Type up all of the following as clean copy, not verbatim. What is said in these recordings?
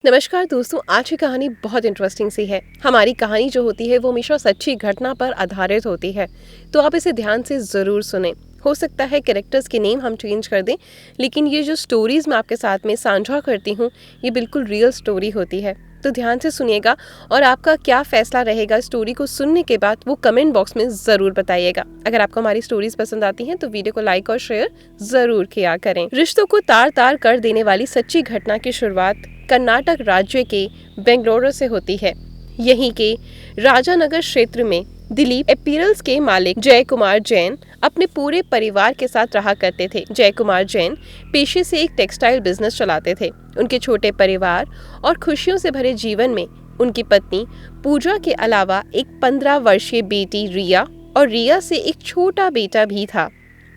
नमस्कार दोस्तों, आज की कहानी बहुत इंटरेस्टिंग सी है। हमारी कहानी जो होती है वो हमेशा सच्ची घटना पर आधारित होती है, तो आप इसे ध्यान से ज़रूर सुने। हो सकता है कैरेक्टर्स के नेम हम चेंज कर दें, लेकिन ये जो स्टोरीज मैं आपके साथ में साझा करती हूँ ये बिल्कुल रियल स्टोरी होती है। तो ध्यान से सुनिएगा और आपका क्या फैसला रहेगा स्टोरी को सुनने के बाद वो कमेंट बॉक्स में ज़रूर बताइएगा। अगर आपको हमारी स्टोरीज पसंद आती हैं तो वीडियो को लाइक और शेयर ज़रूर किया करें। रिश्तों को तार तार कर देने वाली सच्ची घटना की शुरुआत कर्नाटक राज्य के बेंगलुरु से होती है। यहीं के राजानगर क्षेत्र में दिलीप अपीयर्स के मालिक जय कुमार जैन अपने पूरे परिवार के साथ रहा करते थे। जय कुमार जैन पेशे से एक टेक्सटाइल बिजनेस चलाते थे। उनके छोटे परिवार और खुशियों से भरे जीवन में उनकी पत्नी पूजा के अलावा एक 15 वर्षीय बेटी रिया और रिया से एक छोटा बेटा भी था।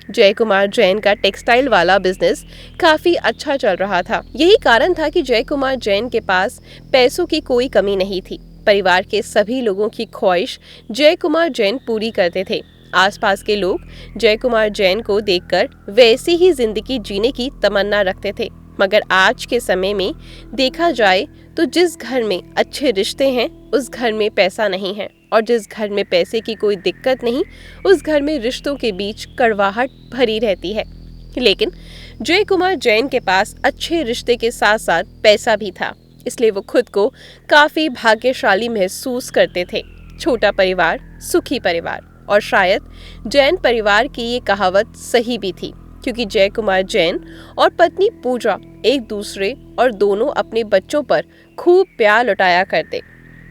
जय कुमार जैन का टेक्सटाइल वाला बिजनेस काफी अच्छा चल रहा था। यही कारण था कि जय कुमार जैन के पास पैसों की कोई कमी नहीं थी। परिवार के सभी लोगों की ख्वाहिश जय कुमार जैन पूरी करते थे। आसपास के लोग जय कुमार जैन को देखकर वैसी ही जिंदगी जीने की तमन्ना रखते थे। मगर आज के समय में देखा जाए तो जिस घर में अच्छे रिश्ते हैं उस घर में पैसा नहीं है, और जिस घर में पैसे की कोई दिक्कत नहीं उस घर में रिश्तों के बीच कड़वाहट भरी रहती है। लेकिन जय कुमार जैन के पास अच्छे रिश्ते के साथ साथ पैसा भी था, इसलिए वो खुद को काफी भाग्यशाली महसूस करते थे। छोटा परिवार सुखी परिवार, और शायद जैन परिवार की ये कहावत सही भी थी, क्योंकि जय कुमार जैन और पत्नी पूजा एक दूसरे और दोनों अपने बच्चों पर खूब प्यार लुटाया करते।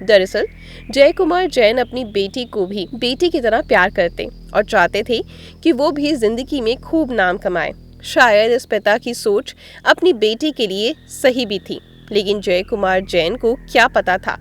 दरअसल जय कुमार जैन अपनी बेटी को भी बेटी की तरह प्यार करते और चाहते थे कि वो भी जिंदगी में खूब नाम कमाए। शायद इस पिता की सोच अपनी बेटी के लिए सही भी थी, लेकिन जय कुमार जैन को क्या पता था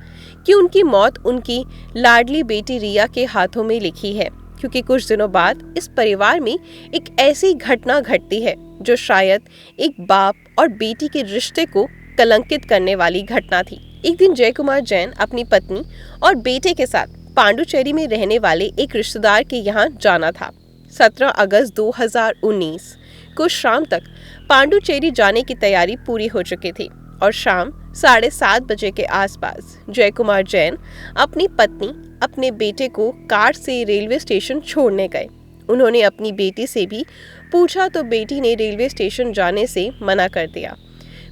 कि उनकी मौत उनकी लाडली बेटी रिया के हाथों में लिखी है। क्योंकि कुछ दिनों बाद इस परिवार में एक ऐसी घटना घटती है जो शायद एक बाप और बेटी के रिश्ते को कलंकित करने वाली घटना थी। एक दिन जय कुमार जैन अपनी पत्नी और बेटे के साथ पांडुचेरी में रहने वाले एक रिश्तेदार के यहाँ जाना था। 17 अगस्त 2019 को शाम तक पांडुचेरी जाने की तैयारी पूरी हो चुकी थी, और शाम 7:30 बजे के आसपास जय कुमार जैन अपनी पत्नी अपने बेटे को कार से रेलवे स्टेशन छोड़ने गए। उन्होंने अपनी बेटी से भी पूछा तो बेटी ने रेलवे स्टेशन जाने से मना कर दिया।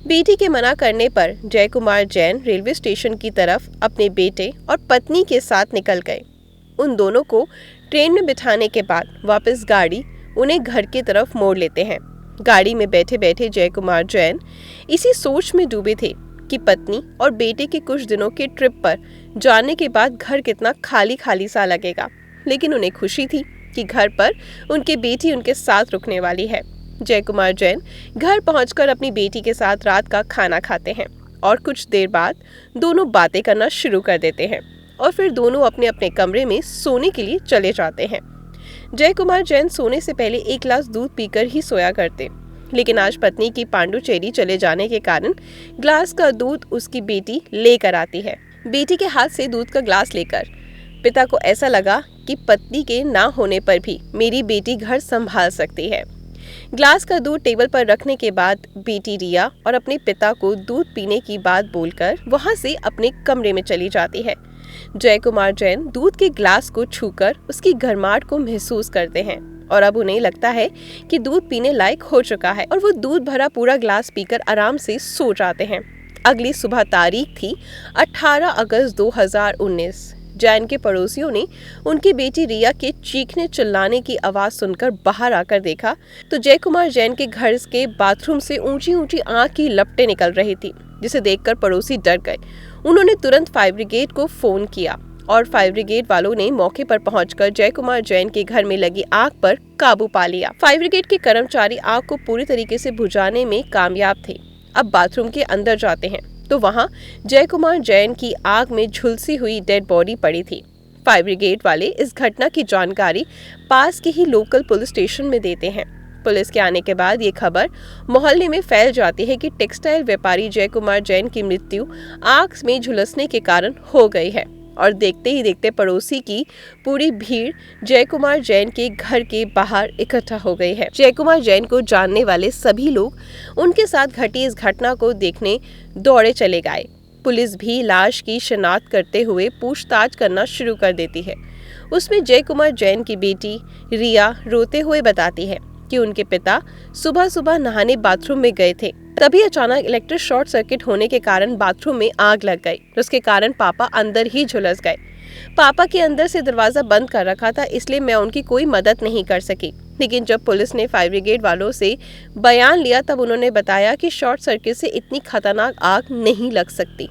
बेटी के मना करने पर जय कुमार जैन रेलवे स्टेशन की तरफ अपने बेटे और पत्नी के साथ निकल गए। उन दोनों को ट्रेन में बिठाने के बाद वापस गाड़ी उन्हें घर की तरफ मोड़ लेते हैं। गाड़ी में बैठे बैठे जय कुमार जैन इसी सोच में डूबे थे कि पत्नी और बेटे के कुछ दिनों के ट्रिप पर जाने के बाद घर कितना खाली खाली सा लगेगा। लेकिन उन्हें खुशी थी कि घर पर उनकी बेटी उनके साथ रुकने वाली है। जय कुमार जैन घर पहुंचकर अपनी बेटी के साथ रात का खाना खाते हैं और कुछ देर बाद दोनों बातें करना शुरू कर देते हैं, और फिर दोनों अपने अपने कमरे में सोने के लिए चले जाते हैं। जय कुमार जैन सोने से पहले एक गिलास दूध पीकर ही सोया करते, लेकिन आज पत्नी की पांडुचेरी चले जाने के कारण ग्लास का दूध उसकी बेटी लेकर आती है। बेटी के हाथ से दूध का ग्लास लेकर पिता को ऐसा लगा कि पत्नी के ना होने पर भी मेरी बेटी घर संभाल सकती है। ग्लास का दूध टेबल पर रखने के बाद बेटी रिया और अपने पिता को दूध पीने की बात बोलकर वहां से अपने कमरे में चली जाती है। जय कुमार जैन दूध के ग्लास को छूकर उसकी गर्माहट को महसूस करते हैं, और अब उन्हें लगता है कि दूध पीने लायक हो चुका है, और वो दूध भरा पूरा ग्लास पीकर आराम से सो जाते हैं। अगली सुबह तारीख थी 18 अगस्त 2019। जैन के पड़ोसियों ने उनकी बेटी रिया के चीखने चिल्लाने की आवाज सुनकर बाहर आकर देखा तो जय कुमार जैन के घर के बाथरूम से ऊंची ऊंची आग की लपटें निकल रही थी, जिसे देखकर पड़ोसी डर गए। उन्होंने तुरंत फायर ब्रिगेड को फोन किया, और फायर ब्रिगेड वालों ने मौके पर पहुंचकर जय कुमार जैन के घर में लगी आग पर काबू पा लिया। फायर ब्रिगेड के कर्मचारी आग को पूरी तरीके से बुझाने में कामयाब थे। अब बाथरूम के अंदर जाते हैं तो वहां जय कुमार जैन की आग में झुलसी हुई डेड बॉडी पड़ी थी। फायर ब्रिगेड वाले इस घटना की जानकारी पास के ही लोकल पुलिस स्टेशन में देते हैं। पुलिस के आने के बाद ये खबर मोहल्ले में फैल जाती है कि टेक्सटाइल व्यापारी जय कुमार जैन की मृत्यु आग में झुलसने के कारण हो गई है, और देखते ही देखते पड़ोसी की पूरी भीड़ जय कुमार जैन के घर के बाहर इकट्ठा हो गई है। जय कुमार जैन को जानने वाले सभी लोग उनके साथ घटी इस घटना को देखने दौड़े चले गए। पुलिस भी लाश की शिनाख्त करते हुए पूछताछ करना शुरू कर देती है। उसमें जय कुमार जैन की बेटी रिया रोते हुए बताती है कि उनके पिता सुबह सुबह नहाने बाथरूम में गए थे, तभी अचानक इलेक्ट्रिक शॉर्ट सर्किट होने के कारण बाथरूम में आग लग गई, जिसके कारण पापा अंदर ही झुलस गए। पापा के अंदर से दरवाजा बंद कर रखा था, इसलिए मैं उनकी कोई मदद नहीं कर सकी। लेकिन जब पुलिस ने फायर ब्रिगेड वालों से बयान लिया तब उन्होंने बताया कि शॉर्ट सर्किट से इतनी खतरनाक आग नहीं लग सकती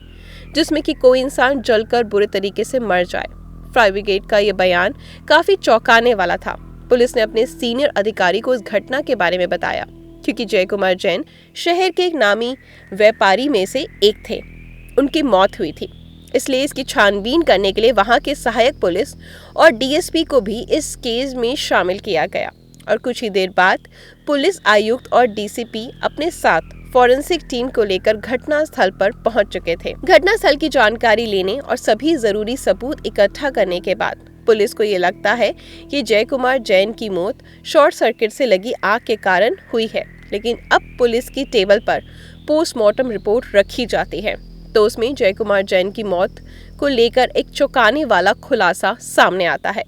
जिसमें कि कोई इंसान जलकर बुरे तरीके से मर जाए। फायर ब्रिगेड का ये बयान काफी चौंकाने वाला था। पुलिस ने अपने सीनियर अधिकारी को इस घटना के बारे में बताया, क्योंकि जय कुमार जैन शहर के एक नामी व्यापारी में से एक थे। उनकी मौत हुई थी, इसलिए इसकी छानबीन करने के लिए वहां के सहायक पुलिस और डीएसपी को भी इस केस में शामिल किया गया। और कुछ ही देर बाद पुलिस आयुक्त और डीसीपी अपने साथ फॉरेंसिक टीम को लेकर घटना स्थल पर पहुंच चुके थे। घटना स्थल की जानकारी लेने और सभी जरूरी सबूत इकट्ठा करने के बाद पुलिस को ये लगता है कि जय कुमार जैन की मौत शॉर्ट सर्किट से लगी आग के कारण हुई है। लेकिन अब पुलिस की टेबल पर पोस्टमार्टम रिपोर्ट रखी जाती है तो उसमें जय कुमार जैन की मौत को लेकर एक चौंकाने वाला खुलासा सामने आता है।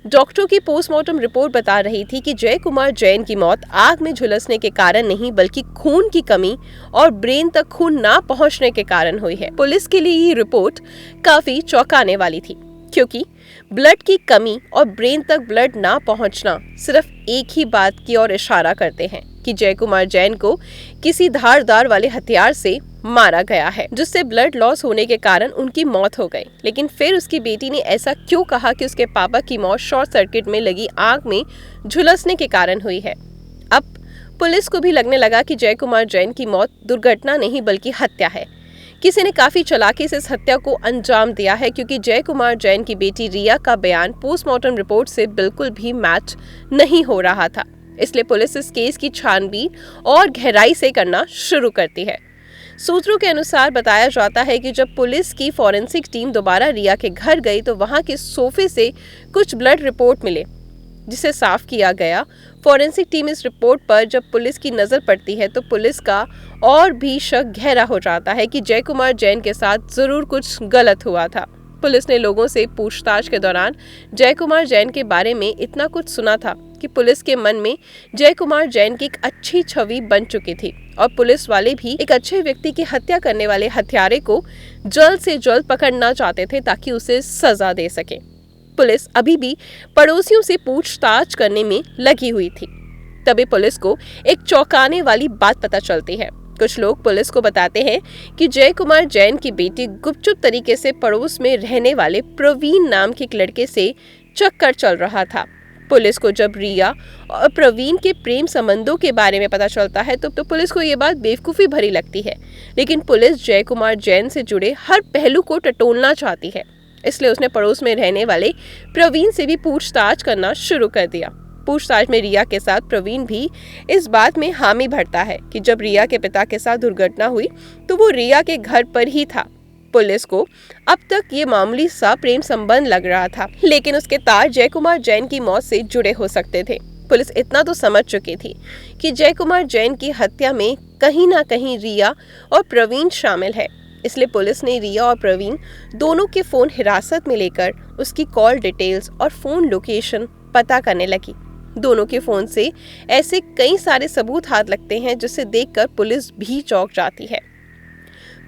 डॉक्टरों की पोस्टमार्टम रिपोर्ट बता रही थी कि जय कुमार जैन की मौत आग में झुलसने के कारण नहीं बल्कि खून की कमी और ब्रेन तक खून ना पहुंचने के कारण हुई है। पुलिस के लिए ये रिपोर्ट काफी चौंकाने वाली थी, क्योंकि ब्लड की कमी और ब्रेन तक ब्लड ना पहुंचना सिर्फ एक ही बात की ओर इशारा करते हैं कि जय कुमार जैन को किसी धारदार वाले हथियार से मारा गया है, जिससे ब्लड लॉस होने के कारण उनकी मौत हो गई। लेकिन फिर उसकी बेटी ने ऐसा क्यों कहा कि उसके पापा की मौत शॉर्ट सर्किट में लगी आग में झुलसने के कारण हुई है। अब पुलिस को भी लगने लगा कि जय कुमार जैन की मौत दुर्घटना नहीं बल्कि हत्या है। किसी ने काफी चालाकी से इस हत्या को अंजाम दिया है, क्योंकि जय कुमार जैन की बेटी रिया का बयान पोस्टमार्टम रिपोर्ट से बिल्कुल भी मैच नहीं हो रहा था। इसलिए पुलिस इस केस की छानबीन और गहराई से करना शुरू करती है। सूत्रों के अनुसार बताया जाता है कि जब पुलिस की फॉरेंसिक टीम दोबारा रिया के घर गई तो वहां के सोफे से कुछ ब्लड रिपोर्ट मिले, जिसे साफ किया गया। फॉरेंसिक टीम इस रिपोर्ट पर जब पुलिस की नजर पड़ती है तो पुलिस का और भी शक गहरा हो जाता है कि जय कुमार जैन के साथ जरूर कुछ गलत हुआ था। पुलिस ने लोगों से पूछताछ के दौरान जय कुमार जैन के बारे में इतना कुछ सुना था कि पुलिस के मन में जय कुमार जैन की एक अच्छी छवि बन चुकी थी और पुलिस वाले भी एक अच्छे व्यक्ति की हत्या करने वाले हत्यारे को जल्द से जल्द पकड़ना चाहते थे ताकि उसे सजा दे सके। पुलिस अभी भी पड़ोसियों से पूछताछ करने में लगी हुई थी। तभी पुलिस को एक चौंकाने वाली बात पता चलती है। कुछ लोग पुलिस को बताते हैं कि जय कुमार जैन की बेटी गुपचुप तरीके से पड़ोस में रहने वाले प्रवीण नाम के एक लड़के से चक्कर चल रहा था। पुलिस को जब रिया और प्रवीण के प्रेम संबंधों के बारे में पता चलता है तो पुलिस को ये बात बेवकूफ़ी भरी लगती है, लेकिन पुलिस जय कुमार जैन से जुड़े हर पहलू को टटोलना चाहती है। इसलिए उसने पड़ोस में रहने वाले प्रवीण से भी पूछताछ करना शुरू कर दिया। पूछताछ में रिया के साथ प्रवीण भी इस बात में हामी भरता है कि जब रिया के पिता के साथ दुर्घटना हुई तो वो रिया के घर पर ही था। पुलिस को अब तक ये मामूली सा प्रेम संबंध लग रहा था, लेकिन उसके तार जय कुमार जैन की मौत से जुड़े हो सकते थे। पुलिस इतना तो समझ चुकी थी कि जय कुमार जैन की हत्या में कहीं ना कहीं रिया और प्रवीण शामिल है। इसलिए पुलिस ने रिया और प्रवीण दोनों के फोन हिरासत में लेकर उसकी कॉल डिटेल्स और फोन लोकेशन पता करने लगी। दोनों के फोन से ऐसे कई सारे सबूत हाथ लगते हैं जिसे देखकर पुलिस भी चौंक जाती है।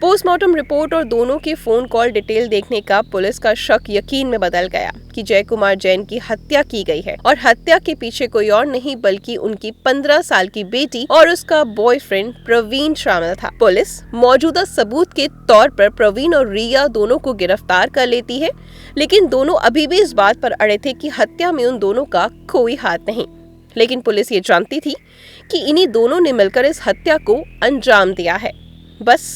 पोस्टमार्टम रिपोर्ट और दोनों के फोन कॉल डिटेल देखने का पुलिस का शक यकीन में बदल गया कि जय कुमार जैन की हत्या की गई है और हत्या के पीछे कोई और नहीं बल्कि उनकी 15 साल की बेटी और उसका बॉयफ्रेंड प्रवीण शामिल था। पुलिस मौजूदा सबूत के तौर पर प्रवीण और रिया दोनों को गिरफ्तार कर लेती है, लेकिन दोनों अभी भी इस बात पर अड़े थे कि हत्या में उन दोनों का कोई हाथ नहीं। लेकिन पुलिस ये जानती थी कि इन्हीं दोनों ने मिलकर इस हत्या को अंजाम दिया है। बस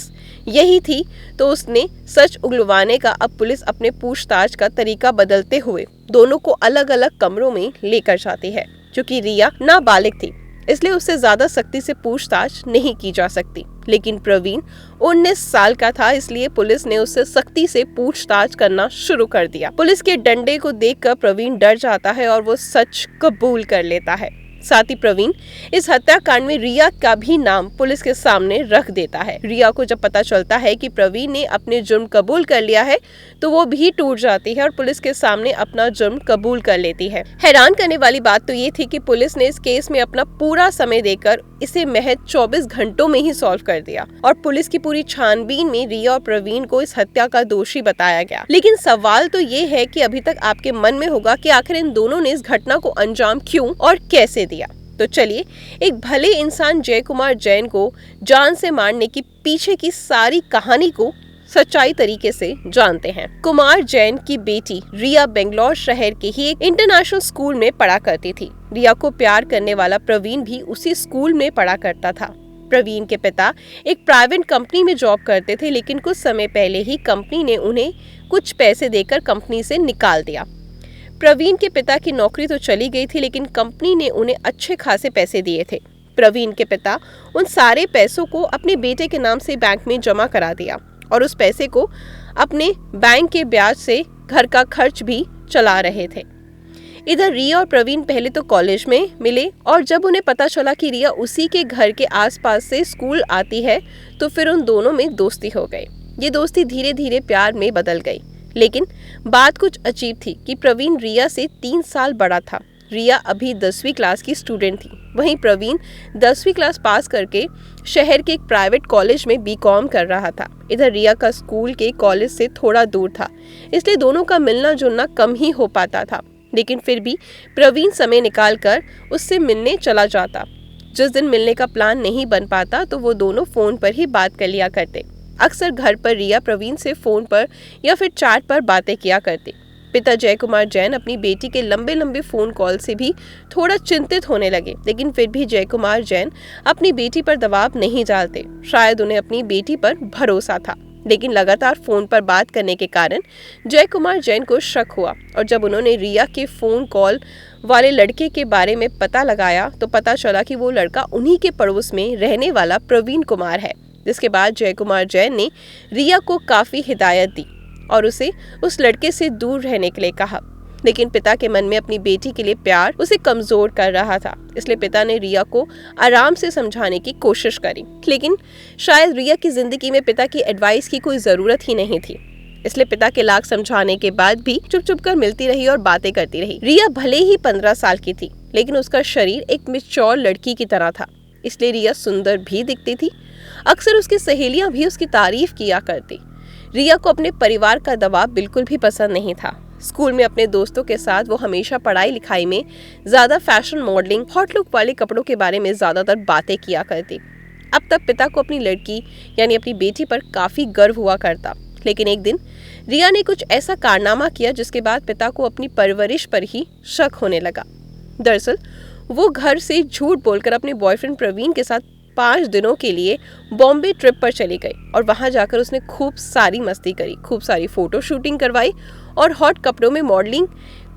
यही थी तो उसने सच उगलवाने का अब पुलिस अपने पूछताछ का तरीका बदलते हुए दोनों को अलग अलग कमरों में लेकर जाती है। क्योंकि रिया नाबालिग थी, इसलिए उससे ज्यादा सख्ती से पूछताछ नहीं की जा सकती। लेकिन प्रवीण 19 साल का था, इसलिए पुलिस ने उससे सख्ती से पूछताछ करना शुरू कर दिया। पुलिस के डंडे को देखकर प्रवीण डर जाता है और वो सच कबूल कर लेता है। साथ ही प्रवीण इस हत्याकांड में रिया का भी नाम पुलिस के सामने रख देता है। रिया को जब पता चलता है कि प्रवीण ने अपने जुर्म कबूल कर लिया है तो वो भी टूट जाती है और पुलिस के सामने अपना जुर्म कबूल कर लेती है। हैरान करने वाली बात तो ये थी कि पुलिस ने इस केस में अपना पूरा समय देकर इसे महज 24 घंटों में ही सॉल्व कर दिया और पुलिस की पूरी छानबीन में रिया और प्रवीण को इस हत्या का दोषी बताया गया। लेकिन सवाल तो ये है कि अभी तक आपके मन में होगा कि आखिर इन दोनों ने इस घटना को अंजाम क्यों और कैसे दिया। तो चलिए एक भले इंसान जय कुमार जैन को जान से मारने की पीछे की सारी कहानी को सच्चाई तरीके से जानते हैं। कुमार जैन की बेटी रिया बेंगलोर शहर के ही एक इंटरनेशनल स्कूल में पढ़ा करती थी। रिया को प्यार करने वाला प्रवीण भी उसी स्कूल में पढ़ा करता था। प्रवीण के पिता एक प्राइवेट कंपनी में जॉब करते थे, लेकिन कुछ समय पहले ही कंपनी ने उन्हें कुछ पैसे देकर कंपनी से निकाल दिया। प्रवीण के पिता की नौकरी तो चली गई थी, लेकिन कंपनी ने उन्हें अच्छे खासे पैसे दिए थे। प्रवीण के पिता उन सारे पैसों को अपने बेटे के नाम से बैंक में जमा करा दिया और उस पैसे को अपने बैंक के ब्याज से घर का खर्च भी चला रहे थे। इधर रिया और प्रवीण पहले तो कॉलेज में मिले और जब उन्हें पता चला कि रिया उसी के घर के आसपास से स्कूल आती है तो फिर उन दोनों में दोस्ती हो गई। ये दोस्ती धीरे धीरे प्यार में बदल गई। लेकिन बात कुछ अजीब थी कि प्रवीण रिया से 3 साल बड़ा था। रिया अभी 10वीं क्लास की स्टूडेंट थी, वहीं प्रवीण 10वीं क्लास पास करके शहर के एक प्राइवेट कॉलेज में बीकॉम कर रहा था। इधर रिया का स्कूल के कॉलेज से थोड़ा दूर था, इसलिए दोनों का मिलना जुलना कम ही हो पाता था। लेकिन फिर भी प्रवीण समय निकाल कर उससे मिलने चला जाता। जिस दिन मिलने का प्लान नहीं बन पाता तो वो दोनों फोन पर ही बात कर लिया करते। अक्सर घर पर रिया प्रवीण से फोन पर या फिर चैट पर बातें किया करती। पिता जय कुमार जैन अपनी बेटी के लंबे लंबे फोन कॉल से भी थोड़ा चिंतित होने लगे, लेकिन फिर भी जय कुमार जैन अपनी बेटी पर दबाव नहीं डालते। शायद उन्हें अपनी बेटी पर भरोसा था, लेकिन लगातार फोन पर बात करने के कारण जय कुमार जैन को शक हुआ और जब उन्होंने रिया के फोन कॉल वाले लड़के के बारे में पता लगाया तो पता चला कि वो लड़का उन्हीं के पड़ोस में रहने वाला प्रवीण कुमार है। जिसके बाद जय कुमार जैन ने रिया को काफी हिदायत दी और उसे उस लड़के से दूर रहने के लिए कहा। लेकिन पिता के मन में अपनी बेटी के लिए प्यार उसे कमजोर कर रहा था, इसलिए पिता ने रिया को आराम से समझाने की कोशिश करी। लेकिन शायद रिया की जिंदगी में पिता की एडवाइस की कोई जरूरत ही नहीं थी, इसलिए पिता के लाख समझाने के बाद भी चुप चुप कर मिलती रही और बातें करती रही। रिया भले ही 15 साल की थी, लेकिन उसका शरीर एक मैच्योर लड़की की तरह था, इसलिए रिया सुंदर भी दिखती थी। अक्सर उसकी सहेलियां भी उसकी तारीफ किया करती। रिया को अपने परिवार का दबाव बिल्कुल भी पसंद नहीं था। स्कूल में अपने दोस्तों के साथ वो हमेशा पढ़ाई लिखाई में ज्यादा फैशन, मॉडलिंग, हॉट लुक वाले कपड़ों के बारे में ज्यादातर बातें किया करती। अब तक पिता को अपनी लड़की यानी अपनी बेटी पर काफी गर्व हुआ करता, लेकिन एक दिन रिया ने कुछ ऐसा कारनामा किया जिसके बाद पिता को अपनी परवरिश पर ही शक होने लगा। दरअसल वो घर से झूठ बोलकर अपने बॉयफ्रेंड प्रवीण के साथ 5 दिनों के लिए बॉम्बे ट्रिप पर चली गई और वहां जाकर उसने खूब सारी मस्ती करी, खूब सारी फोटो शूटिंग करवाई और हॉट कपड़ों में मॉडलिंग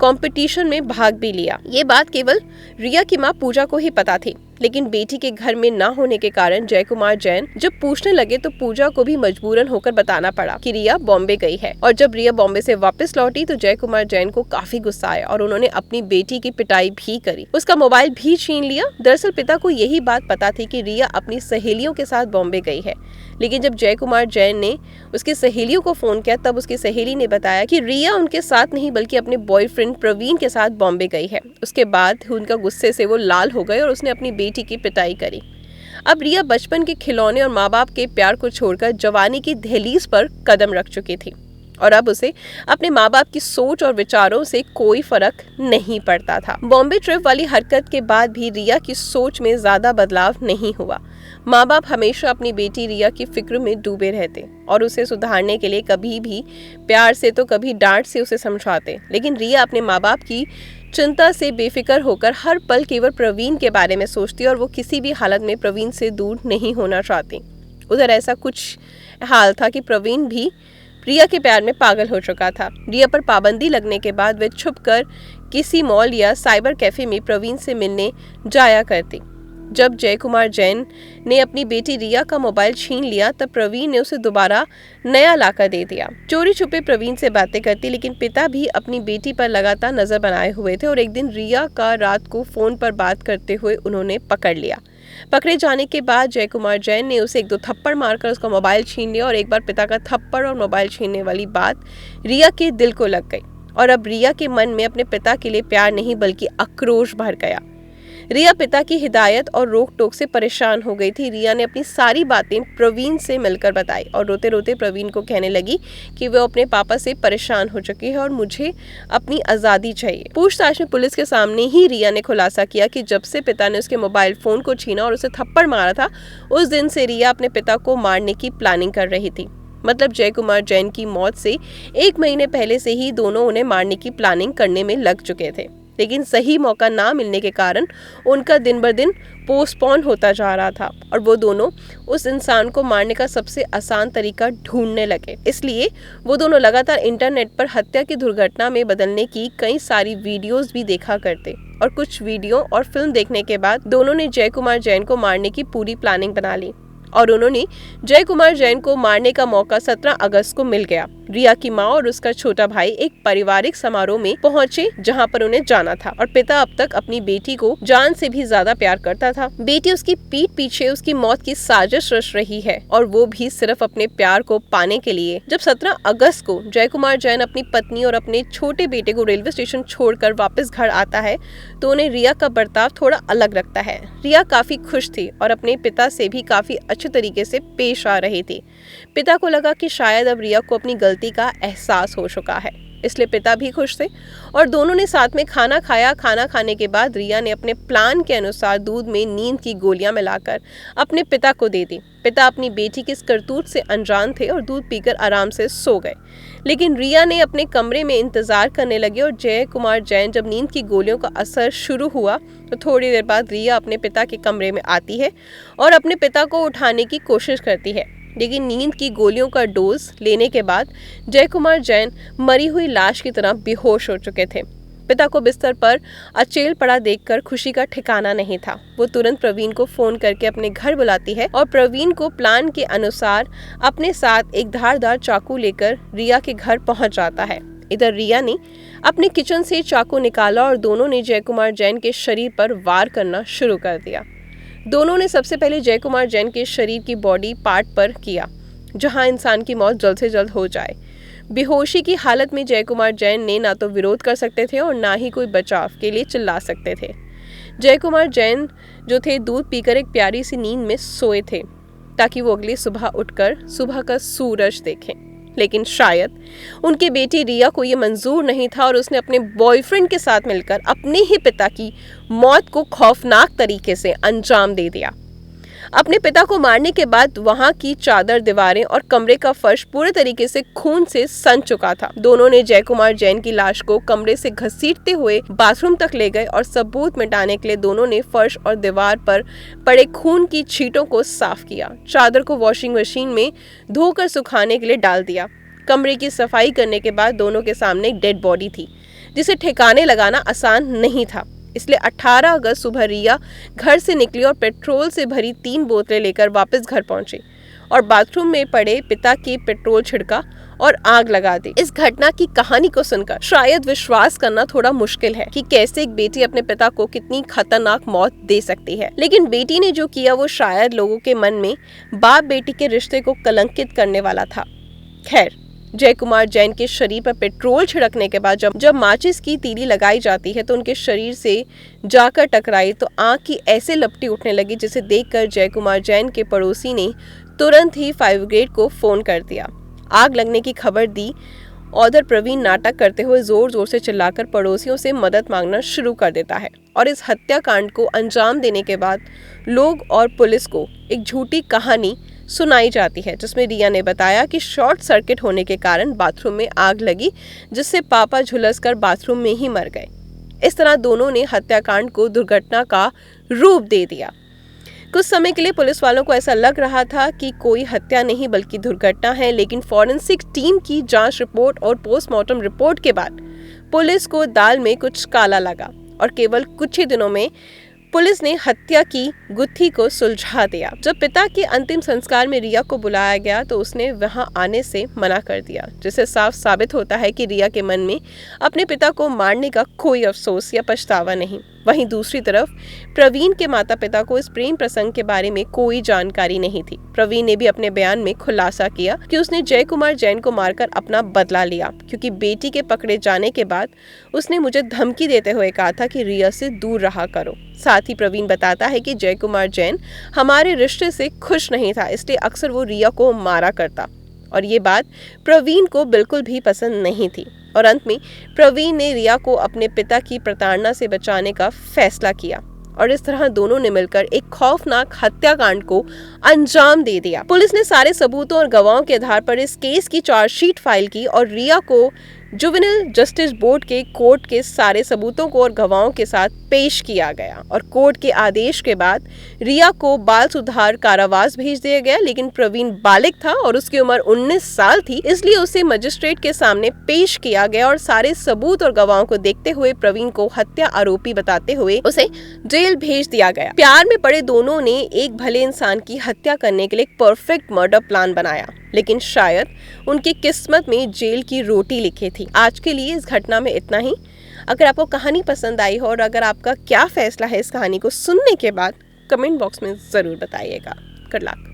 कंपटीशन में भाग भी लिया। ये बात केवल रिया की मां पूजा को ही पता थी, लेकिन बेटी के घर में ना होने के कारण जय कुमार जैन जब पूछने लगे तो पूजा को भी मजबूरन होकर बताना पड़ा कि रिया बॉम्बे गई है। और जब रिया बॉम्बे से वापस लौटी तो जय कुमार जैन को काफी गुस्सा आया और उन्होंने अपनी बेटी की पिटाई भी करी, उसका मोबाइल भी छीन लिया। दरअसल पिता को यही बात पता थी कि रिया अपनी सहेलियों के साथ बॉम्बे गई है, लेकिन जब जय कुमार जैन ने उसकी सहेलियों को फोन किया तब उसकी सहेली ने बताया कि रिया उनके साथ नहीं बल्कि अपने बॉयफ्रेंड प्रवीण के साथ बॉम्बे गई है। उसके बाद उनका गुस्से से वो लाल हो गए और उसने अपनी बेटी की पिटाई करी। अब रिया बचपन के खिलौने और माँ बाप के प्यार को छोड़कर जवानी की दहलीज पर कदम रख चुकी थी और अब उसे अपने माँ बाप की सोच और विचारों से कोई फर्क नहीं पड़ता था। बॉम्बे ट्रिप वाली हरकत के बाद भी रिया की सोच में ज्यादा बदलाव नहीं हुआ। माँ बाप हमेशा अपनी बेटी रिया की फिक्र में डूबे रहते और उसे सुधारने के लिए कभी भी प्यार से तो कभी डांट से उसे समझाते, लेकिन रिया अपने माँ बाप की चिंता से बेफिक्र होकर हर पल केवल प्रवीण के बारे में सोचती और वो किसी भी हालत में प्रवीण से दूर नहीं होना चाहती। उधर ऐसा कुछ हाल था कि प्रवीण भी रिया के प्यार में पागल हो चुका था। रिया पर पाबंदी लगने के बाद वे छुपकर किसी मॉल या साइबर कैफे में प्रवीण से मिलने जाया करती। जब जय कुमार जैन ने अपनी बेटी रिया का मोबाइल छीन लिया तब प्रवीण ने उसे दोबारा नया लाकर दे दिया। चोरी छुपे प्रवीण से बातें करती, लेकिन पिता भी अपनी बेटी पर लगातार नजर बनाए हुए थे और एक दिन रिया का रात को फोन पर बात करते हुए उन्होंने पकड़ लिया। पकड़े जाने के बाद जय कुमार जैन ने उसे 1-2 थप्पड़ मारकर उसका मोबाइल छीन लिया और एक बार पिता का थप्पड़ और मोबाइल छीनने वाली बात रिया के दिल को लग गई और अब रिया के मन में अपने पिता के लिए प्यार नहीं बल्कि आक्रोश भर गया। रिया पिता की हिदायत और रोक टोक से परेशान हो गई थी। रिया ने अपनी सारी बातें प्रवीण से मिलकर बताई और रोते रोते प्रवीण को कहने लगी कि वो अपने पापा से परेशान हो चुकी है और मुझे अपनी आज़ादी चाहिए। पूछताछ में पुलिस के सामने ही रिया ने खुलासा किया कि जब से पिता ने उसके मोबाइल फ़ोन को छीना और उसे थप्पड़ मारा था, उस दिन से रिया अपने पिता को मारने की प्लानिंग कर रही थी। मतलब जय कुमार जैन की मौत से 1 महीने पहले से ही दोनों उन्हें मारने की प्लानिंग करने में लग चुके थे, लेकिन सही मौका ना मिलने के कारण उनका दिन ब दिन पोस्टपोन होता जा रहा था और वो दोनों उस इंसान को मारने का सबसे आसान तरीका ढूंढने लगे। इसलिए वो दोनों लगातार इंटरनेट पर हत्या की दुर्घटना में बदलने की कई सारी वीडियोस भी देखा करते और कुछ वीडियो और फिल्म देखने के बाद दोनों ने जय कुमार जैन को मारने की पूरी प्लानिंग बना ली और उन्होंने जय कुमार जैन को मारने का मौका 17 अगस्त को मिल गया। रिया की माँ और उसका छोटा भाई एक पारिवारिक समारोह में पहुंचे जहां पर उन्हें जाना था और पिता अब तक अपनी बेटी को जान से भी ज्यादा प्यार करता था। बेटी उसकी पीठ पीछे उसकी मौत की साजिश रच रही है और वो भी सिर्फ अपने प्यार को पाने के लिए। जब 17 अगस्त को जय कुमार जैन अपनी पत्नी और अपने छोटे बेटे को रेलवे स्टेशन छोड़कर वापस घर आता है तो उन्हें रिया का बर्ताव थोड़ा अलग लगता है। रिया काफी खुश थी और अपने पिता से भी काफी अच्छे तरीके से पेश आ रही थी। पिता को लगा कि शायद अब रिया को अपनी गलती का एहसास हो चुका है, इसलिए पिता भी खुश थे और दोनों ने साथ में खाना खाया। खाना खाने के बाद रिया ने अपने प्लान के अनुसार दूध में नींद की गोलियां मिलाकर अपने पिता को दे दी। पिता अपनी बेटी की इस करतूत से अनजान थे और दूध पीकर आराम से सो गए, लेकिन रिया ने अपने कमरे में इंतजार करने लगी और जय कुमार जैन जब नींद की गोलियों का असर शुरू हुआ तो थोड़ी देर बाद रिया अपने पिता के कमरे में आती है और अपने पिता को उठाने की कोशिश करती है, लेकिन नींद की गोलियों का डोज लेने के बाद जय कुमार जैन मरी हुई लाश की तरह बेहोश हो चुके थे। पिता को बिस्तर पर अचेल पड़ा देखकर खुशी का ठिकाना नहीं था। वो तुरंत प्रवीण को फोन करके अपने घर बुलाती है और प्रवीण को प्लान के अनुसार अपने साथ एक धारदार चाकू लेकर रिया के घर पहुंच जाता है। इधर रिया ने अपने किचन से चाकू निकाला और दोनों ने जय कुमार जैन के शरीर पर वार करना शुरू कर दिया। दोनों ने सबसे पहले जय कुमार जैन के शरीर की बॉडी पार्ट पर किया जहां इंसान की मौत जल्द से जल्द हो जाए। बेहोशी की हालत में जय कुमार जैन ने ना तो विरोध कर सकते थे और ना ही कोई बचाव के लिए चिल्ला सकते थे। जय कुमार जैन जो थे दूध पीकर एक प्यारी सी नींद में सोए थे ताकि वो अगली सुबह उठकर सुबह का सूरज देखें, लेकिन शायद उनकी बेटी रिया को ये मंजूर नहीं था और उसने अपने बॉयफ्रेंड के साथ मिलकर अपने ही पिता की मौत को खौफनाक तरीके से अंजाम दे दिया। अपने पिता को मारने के बाद वहां की चादर, दीवारें और कमरे का फर्श पूरे तरीके से खून से सन चुका था। दोनों ने जय कुमार जैन की लाश को कमरे से घसीटते हुए बाथरूम तक ले गए और सबूत मिटाने के लिए दोनों ने फर्श और दीवार पर पड़े खून की छींटों को साफ किया। चादर को वॉशिंग मशीन में धोकर सुखाने के लिए डाल दिया। कमरे की सफाई करने के बाद दोनों के सामने एक डेड बॉडी थी जिसे ठिकाने लगाना आसान नहीं था, इसलिए 18 अगस्त सुबह रिया घर से निकली और पेट्रोल से भरी 3 बोतलें लेकर वापस घर पहुंची और बाथरूम में पड़े पिता की पेट्रोल छिड़का और आग लगा दी। इस घटना की कहानी को सुनकर शायद विश्वास करना थोड़ा मुश्किल है कि कैसे एक बेटी अपने पिता को कितनी खतरनाक मौत दे सकती है, लेकिन बेटी ने जो किया वो शायद लोगों के मन में बाप बेटी के रिश्ते को कलंकित करने वाला था। खैर, जय कुमार जैन के शरीर पर पेट्रोल छिड़कने के बाद जब माचिस की तीली लगाई जाती है तो उनके शरीर से जाकर टकराई तो आंख की ऐसे लपटी उठने लगी जिसे देखकर जय कुमार जैन के पड़ोसी ने तुरंत ही फायर ब्रिगेड को फोन कर दिया। आग लगने की खबर दी उधर प्रवीण नाटक करते हुए जोर जोर से चिल्लाकर पड़ोसियों से मदद मांगना शुरू कर देता है और इस हत्याकांड को अंजाम देने के बाद लोग और पुलिस को एक झूठी कहानी सुनाई जाती है जिसमें रिया ने बताया कि शॉर्ट सर्किट होने के कारण बाथरूम में आग लगी जिससे पापा झुलसकर बाथरूम में ही मर गए। इस तरह दोनों ने हत्याकांड को दुर्घटना का रूप दे दिया। कुछ समय के लिए पुलिस वालों को ऐसा लग रहा था कि कोई हत्या नहीं बल्कि दुर्घटना है, लेकिन फॉरेंसिक टीम की जांच रिपोर्ट और पोस्टमार्टम रिपोर्ट के बाद पुलिस को दाल में कुछ काला लगा और केवल कुछ ही दिनों में पुलिस ने हत्या की गुत्थी को सुलझा दिया। जब पिता के अंतिम संस्कार में रिया को बुलाया गया तो उसने वहां आने से मना कर दिया, जिससे साफ साबित होता है कि रिया के मन में अपने पिता को मारने का कोई अफसोस या पछतावा नहीं। वहीं दूसरी तरफ प्रवीण के माता पिता को इस प्रेम प्रसंग के बारे में कोई जानकारी नहीं थी। प्रवीण ने भी अपने बयान में खुलासा किया कि उसने जय कुमार जैन को मारकर अपना बदला लिया, क्योंकि बेटी के पकड़े जाने के बाद उसने मुझे धमकी देते हुए कहा था कि रिया से दूर रहा करो। साथ ही प्रवीण बताता है कि जय कुमार जैन हमारे रिश्ते से खुश नहीं था, इसलिए अक्सर वो रिया को मारा करता, और ये बात प्रवीण को बिल्कुल भी पसंद नहीं थी। और अंत में प्रवीण ने रिया को अपने पिता की प्रताड़ना से बचाने का फैसला किया, और इस तरह दोनों ने मिलकर एक खौफनाक हत्याकांड को अंजाम दे दिया। पुलिस ने सारे सबूतों और गवाहों के आधार पर इस केस की चार्जशीट फाइल की और रिया को जुवेनाइल जस्टिस बोर्ड के कोर्ट के सारे सबूतों को और गवाहों के साथ पेश किया गया, और कोर्ट के आदेश के बाद रिया को बाल सुधार कारावास भेज दिया गया। लेकिन प्रवीण बालिग था और उसकी उम्र 19 साल थी, इसलिए उसे मजिस्ट्रेट के सामने पेश किया गया और सारे सबूत और गवाहों को देखते हुए प्रवीण को हत्या आरोपी बताते हुए उसे जेल भेज दिया गया। प्यार में पड़े दोनों ने एक भले इंसान की हत्या करने के लिए एक परफेक्ट मर्डर प्लान बनाया, लेकिन शायद उनकी किस्मत में जेल की रोटी लिखी थी। आज के लिए इस घटना में इतना ही। अगर आपको कहानी पसंद आई हो और अगर आपका क्या फैसला है इस कहानी को सुनने के बाद, कमेंट बॉक्स में जरूर बताइएगा। Good luck.